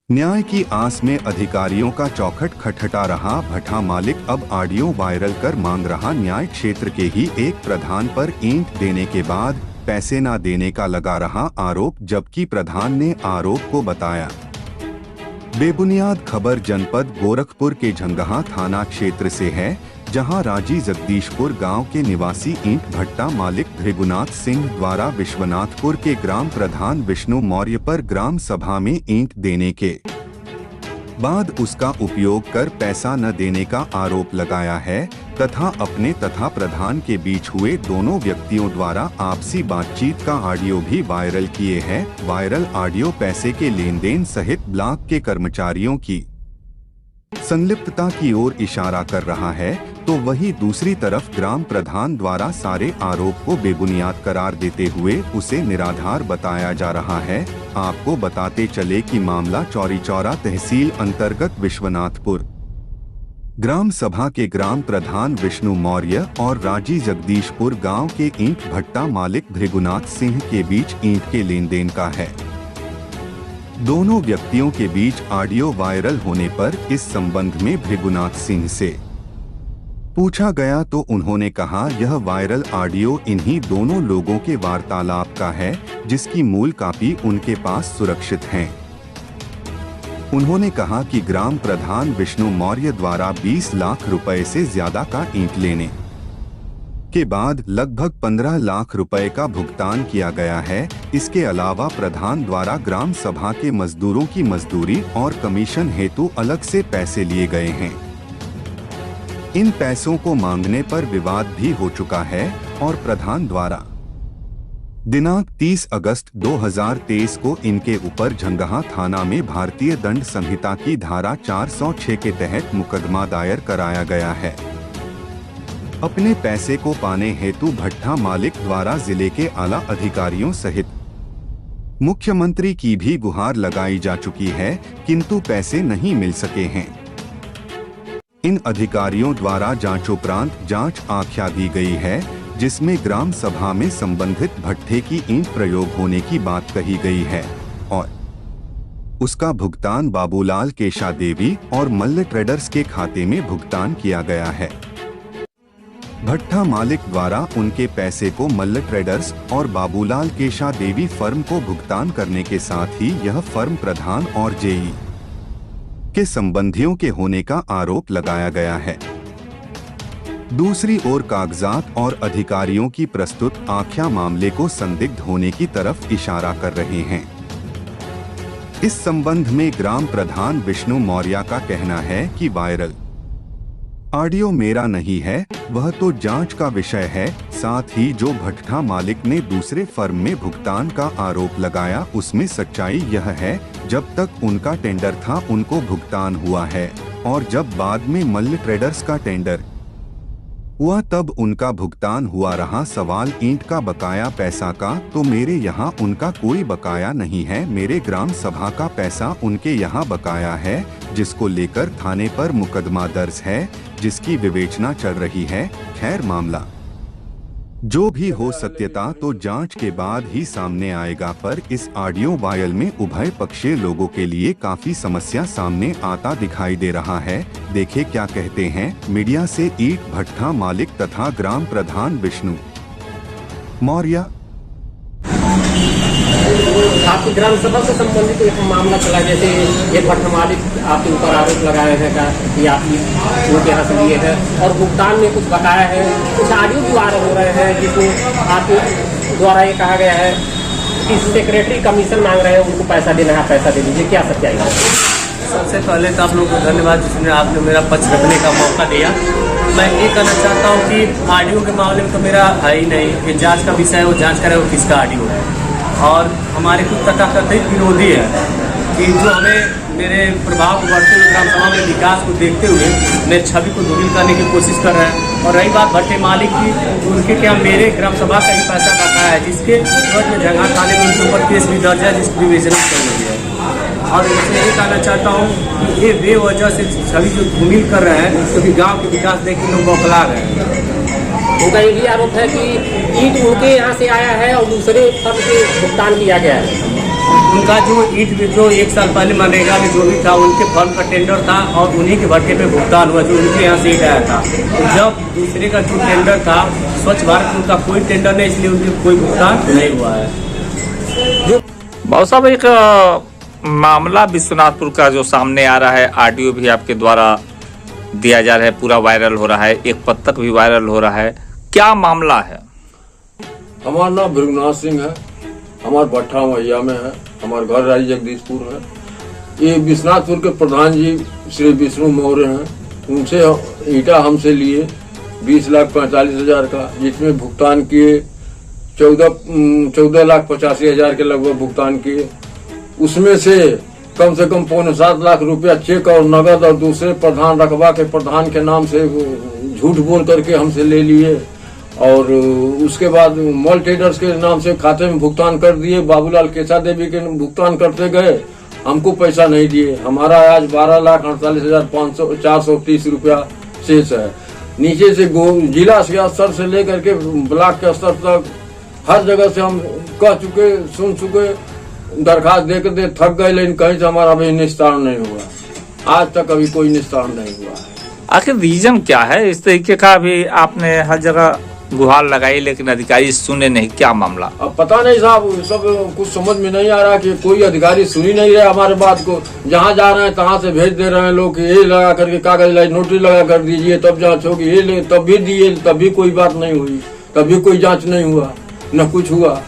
न्याय की आस में अधिकारियों का चौखट खटखटा रहा भट्ठा मालिक अब ऑडियो वायरल कर मांग रहा न्याय क्षेत्र के ही एक प्रधान पर ईंट देने के बाद पैसे न देने का लगा रहा आरोप, जबकि प्रधान ने आरोप को बताया बेबुनियाद। खबर जनपद गोरखपुर के झंगहा थाना क्षेत्र से है, जहां राजी जगदीशपुर गांव के निवासी ईंट भट्टा मालिक भृगुनाथ सिंह द्वारा विश्वनाथपुर के ग्राम प्रधान विष्णु मौर्य पर ग्राम सभा में ईंट देने के बाद उसका उपयोग कर पैसा न देने का आरोप लगाया है तथा अपने तथा प्रधान के बीच हुए दोनों व्यक्तियों द्वारा आपसी बातचीत का ऑडियो भी वायरल किए हैं। वायरल ऑडियो पैसे के लेन देन सहित ब्लॉक के कर्मचारियों की संलिप्तता की ओर इशारा कर रहा है, तो वही दूसरी तरफ ग्राम प्रधान द्वारा सारे आरोप को बेबुनियाद करार देते हुए उसे निराधार बताया जा रहा है। आपको बताते चले कि मामला चौरी चौरा तहसील अंतर्गत विश्वनाथपुर ग्राम सभा के ग्राम प्रधान विष्णु मौर्य और राजी जगदीशपुर गांव के ईंट भट्टा मालिक भृगुनाथ सिंह के बीच ईंट के लेन देन का है। दोनों व्यक्तियों के बीच ऑडियो वायरल होने पर इस संबंध में भृगुनाथ सिंह से पूछा गया तो उन्होंने कहा यह वायरल ऑडियो इन्हीं दोनों लोगों के वार्तालाप का है, जिसकी मूल कॉपी उनके पास सुरक्षित है। उन्होंने कहा कि ग्राम प्रधान विष्णु मौर्य द्वारा 20 लाख रुपए से ज्यादा का ईंट लेने के बाद लगभग 15 लाख रुपए का भुगतान किया गया है। इसके अलावा प्रधान द्वारा ग्राम सभा के मजदूरों की मजदूरी और कमीशन हेतु अलग से पैसे लिए गए हैं। इन पैसों को मांगने पर विवाद भी हो चुका है और प्रधान द्वारा दिनांक 30 अगस्त 2023 को इनके ऊपर झंगहा थाना में भारतीय दंड संहिता की धारा 406 के तहत मुकदमा दायर कराया गया है। अपने पैसे को पाने हेतु भट्ठा मालिक द्वारा जिले के आला अधिकारियों सहित मुख्यमंत्री की भी गुहार लगाई जा चुकी है, किंतु पैसे नहीं मिल सके हैं। इन अधिकारियों द्वारा जांचोपरांत जांच आख्या दी गई है, जिसमें ग्राम सभा में संबंधित भट्ठे की ईंट प्रयोग होने की बात कही गई है और उसका भुगतान बाबूलाल केशा देवी और मल्ल ट्रेडर्स के खाते में भुगतान किया गया है। भट्ठा मालिक द्वारा उनके पैसे को मल्ल ट्रेडर्स और बाबूलाल केशा देवी फर्म को भुगतान करने के साथ ही यह फर्म प्रधान और जेई के संबंधियों के होने का आरोप लगाया गया है। दूसरी ओर कागजात और अधिकारियों की प्रस्तुत आख्या मामले को संदिग्ध होने की तरफ इशारा कर रहे हैं। इस संबंध में ग्राम प्रधान विष्णु मौर्य का कहना है कि वायरल ऑडियो मेरा नहीं है, वह तो जांच का विषय है। साथ ही जो भट्ठा मालिक ने दूसरे फर्म में भुगतान का आरोप लगाया, उसमें सच्चाई यह है जब तक उनका टेंडर था उनको भुगतान हुआ है और जब बाद में मल्ल ट्रेडर्स का टेंडर हुआ तब उनका भुगतान हुआ रहा। सवाल ईंट का बकाया पैसा का, तो मेरे यहाँ उनका कोई बकाया नहीं है। मेरे ग्राम सभा का पैसा उनके यहाँ बकाया है, जिसको लेकर थाने पर मुकदमा दर्ज है, जिसकी विवेचना चल रही है। खैर, मामला जो भी हो, सत्यता तो जांच के बाद ही सामने आएगा। पर इस ऑडियो वायरल में उभय पक्षीय लोगों के लिए काफी समस्या सामने आता दिखाई दे रहा है। देखे क्या कहते हैं मीडिया से ईंट भट्ठा मालिक तथा ग्राम प्रधान विष्णु मौर्य। आपकी ग्राम सभा से संबंधित एक मामला चला, जैसे ये भट्ठा मालिक आपके ऊपर आरोप लगाए हैं कि आप उनके यहाँ से लिए हैं और भुगतान में कुछ बकाया है। कुछ ऑडियो भी वायरल हो रहे हैं जिसमें आपके द्वारा ये कहा गया है कि सेक्रेटरी कमीशन मांग रहे हैं, उनको पैसा देना है, पैसा दे दीजिए। क्या सच्चाई है? सबसे पहले तो आप लोगों को धन्यवाद जिसने आपने मेरा पक्ष रखने का मौका दिया। मैं ये कहना चाहता हूँ कि ऑडियो के मामले में तो मेरा है ही नहीं कि जांच का विषय है, वो जांच करे वो किसका ऑडियो है। और हमारे कुछ तथाकथित विरोधी है कि जो हमें मेरे प्रभाव को बढ़ते हुए ग्राम सभा में विकास को देखते हुए मेरे छवि को धूमिल करने की कोशिश कर रहे हैं। और रही बात भट्टे मालिक की, उनके क्या मेरे ग्राम सभा का ही पैसा बकाया है, जिसके विरोध में झंगहा थाने में उनके ऊपर केस भी दर्ज है, जिसकी विवेचना चल रही है। और इसमें ये कहना चाहता हूँ कि ये बेवजह से छवि जो धूमिल कर रहे हैं, क्योंकि गाँव के विकास देख के लोग बौखला रहे हैं। उनका ये भी आरोप है कि ईंट उनके यहाँ से आया है और दूसरे फर्म से भुगतान किया गया है। उनका जो ईंट जो 1 साल पहले मनरेगा में जो भी था उनके फर्म का टेंडर था और उन्हीं के भट्टे पे भुगतान हुआ जो उनके यहाँ से ईंट आया था। तो जब दूसरे का जो टेंडर था स्वच्छ भारत उनका कोई टेंडर नहीं, इसलिए उनके कोई भुगतान नहीं हुआ है। बहुत साहब एक मामला विश्वनाथपुर का जो सामने आ रहा है, ऑडियो भी आपके द्वारा दिया जा रहा है, पूरा वायरल हो रहा है, एक पत्रक भी वायरल हो रहा है, क्या मामला है? हमारा नाम भृगुनाथ सिंह है, हमारा भट्ठा मैया में है, हमारा घर राई जगदीशपुर है। ये विश्वनाथपुर के प्रधान जी श्री विष्णु मौर्य हैं, उनसे ईंटा हमसे लिए 20,45,000 का, जिसमें भुगतान किए 14,85,000 के लगभग भुगतान किए। उसमें से कम 7 लाख रुपया चेक और नगद और दूसरे प्रधान रकबा के प्रधान के नाम से झूठ बोल करके हमसे ले लिए और उसके बाद मॉल ट्रेडर्स के नाम से खाते में भुगतान कर दिए। बाबूलाल केसा देवी के भुगतान करते गए, हमको पैसा नहीं दिए। हमारा आज 12,48,430 रुपया शेष है। नीचे से जिला के स्तर से लेकर के ब्लॉक के स्तर तक हर जगह से हम कह चुके, सुन चुके, दरखास्त दे के थक गए, लेकिन कहीं से हमारा अभी निस्तारण नहीं हुआ। आज तक अभी कोई निस्तारण नहीं हुआ है। आखिर रीजन क्या है इस तरीके का? अभी आपने हर जगह गुहार लगाई लेकिन अधिकारी सुने नहीं, क्या मामला? अब पता नहीं साहब, सब कुछ समझ में नहीं आ रहा कि कोई अधिकारी सुन ही नहीं रहे हमारे बात को। जहाँ जा रहे हैं तहाँ से भेज दे रहे हैं लोग, ये लगा करके कागज नोटिस लगा कर दीजिए तब जांच होगी, ये ले तब भी दिए, तब भी कोई बात नहीं हुई, तब भी कोई जांच नहीं हुआ, न कुछ हुआ।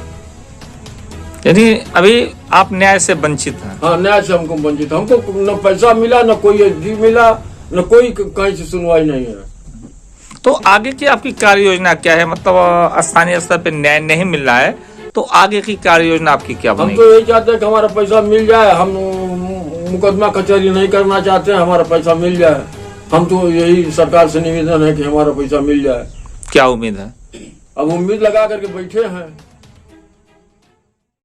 यानी अभी आप न्याय से वंचित हैं? हाँ, न्याय से हमको वंचित, हमको न पैसा मिला, न कोई जी मिला, न कोई कहीं से सुनवाई नहीं है। तो आगे की आपकी कार्य योजना क्या है? मतलब स्थानीय स्तर पे न्याय नहीं मिल रहा है तो आगे की कार्य योजना आपकी क्या हम बनेगी? तो यही चाहते हैं कि हमारा पैसा मिल जाए। हम मुकदमा कचहरी नहीं करना चाहते हैं, हमारा पैसा मिल जाए। हम तो यही सरकार से निवेदन है कि हमारा पैसा मिल जाए। क्या उम्मीद है? अब उम्मीद लगा करके बैठे हैं।